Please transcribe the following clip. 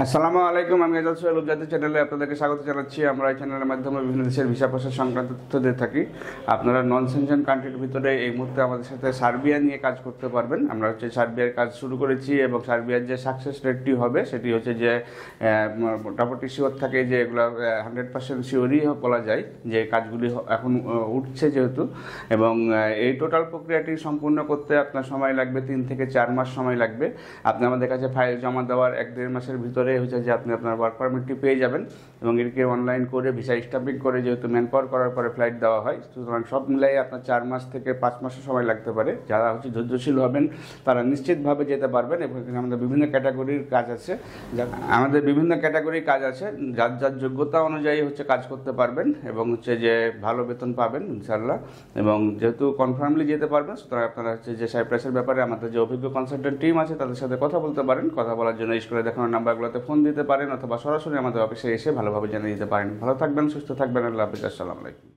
আসসালামু আলাইকুম। আমি এজাজ সোহেল উপজাতি চ্যানেলে আপনাদেরকে স্বাগত জানাচ্ছি। আমরা এই চ্যানেলের মাধ্যমে বিভিন্ন দেশের ভিসা প্রসেস সংক্রান্ত তথ্য দিয়ে থাকি। আপনারা নন সেনশন কান্ট্রির ভিতরে এই মুহূর্তে আমাদের সাথে সার্বিয়া নিয়ে কাজ করতে পারবেন। আমরা সার্বিয়ার কাজ শুরু করেছি এবং সার্বিয়ার যে সাকসেস রেটটি হবে সেটি হচ্ছে যে মোটামুটি শিওর থাকে যে এগুলো 100% শিওরই বলা যায় যে কাজগুলি এখন উঠছে যেহেতু। এবং এই টোটাল প্রক্রিয়াটি সম্পূর্ণ করতে আপনার সময় লাগবে 3 থেকে 4 মাস সময় লাগবে। আপনি আমাদের কাছে ফাইল জমা দেওয়ার 1-1.5 মাসের ভিতরে হচ্ছে যে আপনি আপনার ওয়ার্ক পারমিটটি পেয়ে যাবেন এবং এটিকে অনলাইন করে ভিসা স্টাম্পিং করে যেহেতু ম্যান পাওয়ার করার পরে ফ্লাইট দেওয়া হয়, সুতরাং সব মিলাই আপনার 4 মাস থেকে 5 মাসের সময় লাগতে পারে। যারা ধৈর্যশীল হবেন তারা নিশ্চিতভাবে যেতে পারবেন। এবং আমাদের বিভিন্ন ক্যাটাগরির কাজ আছে, যার যার যোগ্যতা অনুযায়ী কাজ করতে পারবেন এবং যে ভালো বেতন পাবেন ইনশাআল্লাহ। এবং যেহেতু কনফার্মলি যেতে পারবেন, সুতরাং আপনারা যে সাইপ্রাসের ব্যাপারে আমাদের যে অভিজ্ঞ কনসালটেন্ট টিম আছে তাদের সাথে কথা বলতে পারেন। কথা বলার জন্য স্ক্রিনে দেখানো নাম্বারগুলোতে ফোন দিতে পারেন অথবা সরাসরি আমাদের অফিসে এসে ভালোভাবে জেনে দিতে পারেন। ভালো থাকবেন, সুস্থ থাকবেন। আল্লাহ হাফেজ। আসসালামু আলাইকুম।